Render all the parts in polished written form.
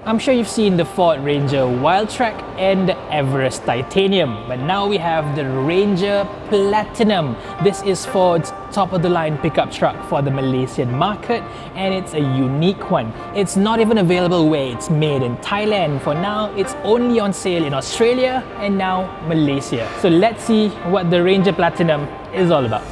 I'm sure you've seen the Ford Ranger Wildtrak and the Everest Titanium, but now we have the Ranger Platinum. This is Ford's top-of-the-line pickup truck for the Malaysian market, and it's a unique one. It's not even available where it's made in Thailand. For now, it's only on sale in Australia and now Malaysia. So let's see what the Ranger Platinum is all about.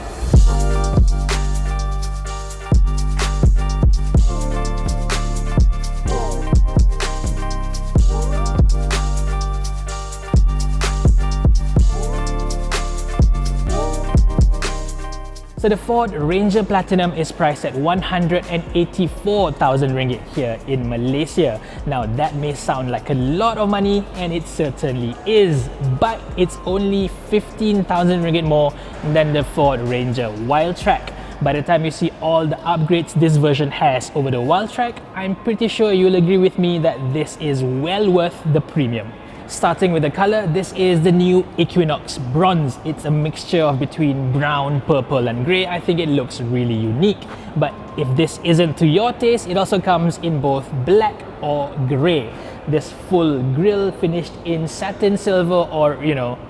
So the Ford Ranger Platinum is priced at 184,000 ringgit here in Malaysia. Now that may sound like a lot of money, and it certainly is, but it's only 15,000 ringgit more than the Ford Ranger Wildtrak. By the time you see all the upgrades this version has over the Wildtrak, I'm pretty sure you'll agree with me that this is well worth the premium. Starting with the color, this is the new Equinox Bronze. It's a mixture of between brown, purple and grey. I think it looks really unique. But if this isn't to your taste, it also comes in both black or grey. This full grille finished in satin silver or,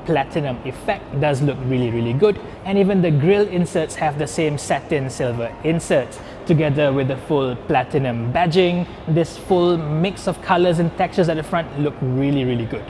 platinum effect does look really good. And even the grille inserts have the same satin silver inserts. Together with the full platinum badging, this full mix of colors and textures at the front look really good.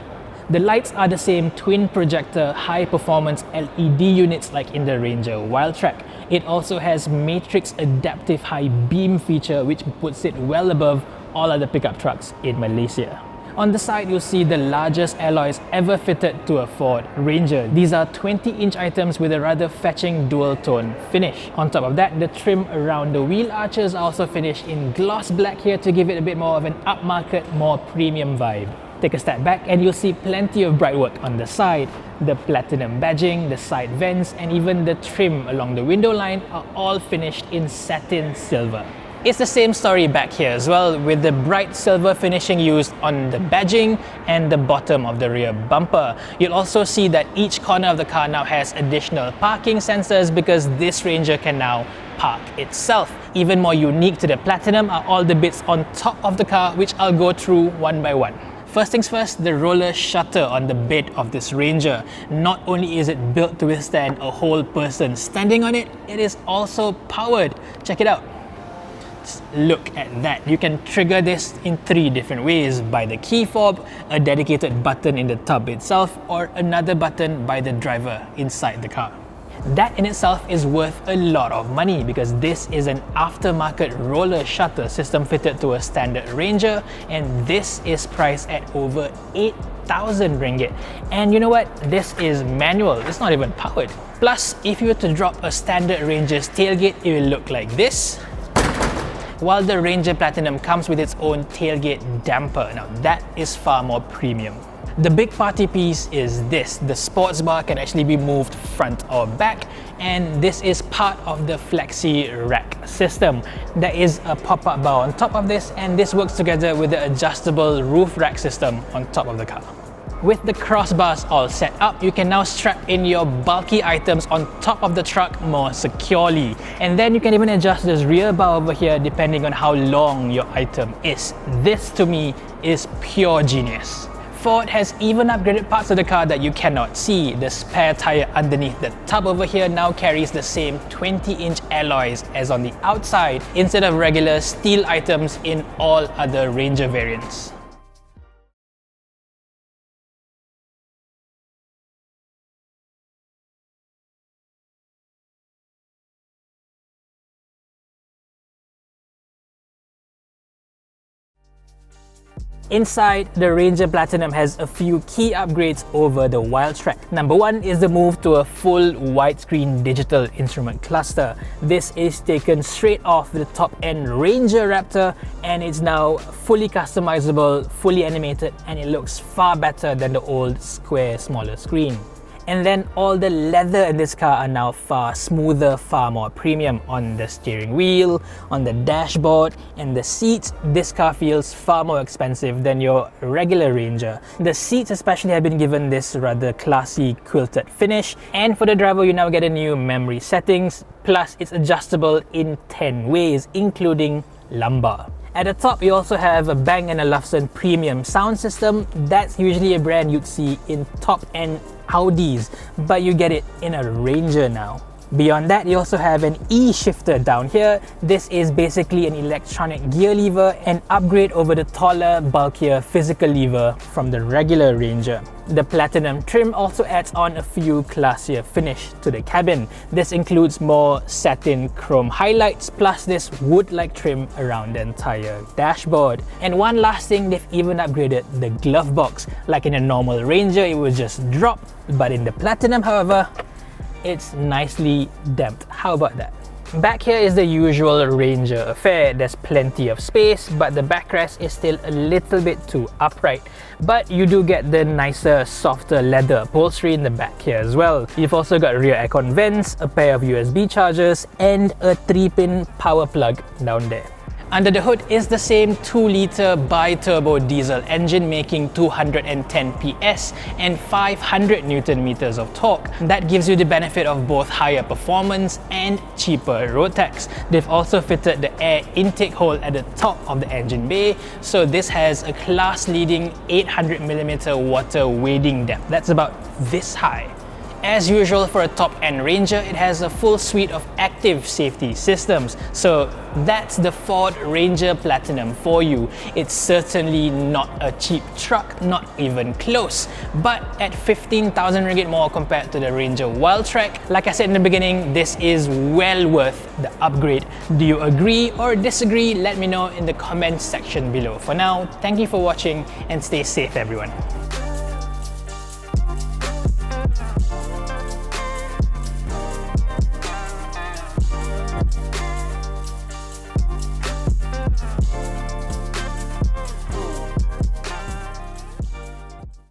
The lights are the same twin projector high performance LED units like in the Ranger Wildtrak. It also has matrix adaptive high beam feature, which puts it well above all other pickup trucks in Malaysia. On the side, you'll see the largest alloys ever fitted to a Ford Ranger. These are 20-inch items with a rather fetching dual-tone finish. On top of that, the trim around the wheel arches are also finished in gloss black here to give it a bit more of an upmarket, more premium vibe. Take a step back and you'll see plenty of bright work on the side. The platinum badging, the side vents, and even the trim along the window line are all finished in satin silver. It's the same story back here as well, with the bright silver finishing used on the badging and the bottom of the rear bumper. You'll also see that each corner of the car now has additional parking sensors because this Ranger can now park itself. Even more unique to the Platinum are all the bits on top of the car, which I'll go through one by one. First things first, the roller shutter on the bed of this Ranger. Not only is it built to withstand a whole person standing on it, it is also powered. Check it out. Look at that. You can trigger this in 3 different ways: by the key fob, a dedicated button in the tub itself, or another button by the driver inside the car. That in itself is worth a lot of money because this is an aftermarket roller shutter system fitted to a standard Ranger, and this is priced at over 8,000 ringgit. And you know what? This is manual, it's not even powered. Plus, if you were to drop a standard Ranger's tailgate, it will look like this, while the Ranger Platinum comes with its own tailgate damper. Now that is far more premium. The big party piece is this. The sports bar can actually be moved front or back, and this is part of the flexi rack system. There is a pop-up bar on top of this, and this works together with the adjustable roof rack system on top of the car. With the crossbars all set up, you can now strap in your bulky items on top of the truck more securely. And then you can even adjust this rear bar over here depending on how long your item is. This to me is pure genius. Ford has even upgraded parts of the car that you cannot see. The spare tire underneath the tub over here now carries the same 20-inch alloys as on the outside, instead of regular steel items in all other Ranger variants. Inside, the Ranger Platinum has a few key upgrades over the Wildtrak. Number one is the move to a full widescreen digital instrument cluster. This is taken straight off the top-end Ranger Raptor, and it's now fully customizable, fully animated, and it looks far better than the old square, smaller screen. And then all the leather in this car are now far smoother, far more premium. On the steering wheel, on the dashboard, and the seats, this car feels far more expensive than your regular Ranger. The seats especially have been given this rather classy quilted finish, and for the driver you now get a new memory settings, plus it's adjustable in 10 ways, including lumbar. At the top, you also have a Bang & Olufsen premium sound system. That's usually a brand you'd see in top-end Audis, but you get it in a Ranger now. Beyond that, you also have an E-shifter down here. This is basically an electronic gear lever, an upgrade over the taller, bulkier physical lever from the regular Ranger. The Platinum trim also adds on a few classier finish to the cabin. This includes more satin chrome highlights, plus this wood-like trim around the entire dashboard. And one last thing, they've even upgraded the glove box. Like in a normal Ranger, it would just drop, but in the Platinum, however, it's nicely damped. How about that? Back here is the usual Ranger affair. There's plenty of space, but the backrest is still a little bit too upright. But you do get the nicer, softer leather upholstery in the back here as well. You've also got rear aircon vents, a pair of USB chargers, and a 3-pin power plug down there. Under the hood is the same 2-litre bi-turbo diesel engine making 210 PS and 500 Newton meters of torque. That gives you the benefit of both higher performance and cheaper road tax. They've also fitted the air intake hole at the top of the engine bay, so this has a class-leading 800mm water wading depth. That's about this high. As usual for a top-end Ranger, it has a full suite of active safety systems. So that's the Ford Ranger Platinum for you. It's certainly not a cheap truck, not even close. But at 15,000 ringgit more compared to the Ranger Wildtrak, like I said in the beginning, this is well worth the upgrade. Do you agree or disagree? Let me know in the comments section below. For now, thank you for watching and stay safe everyone.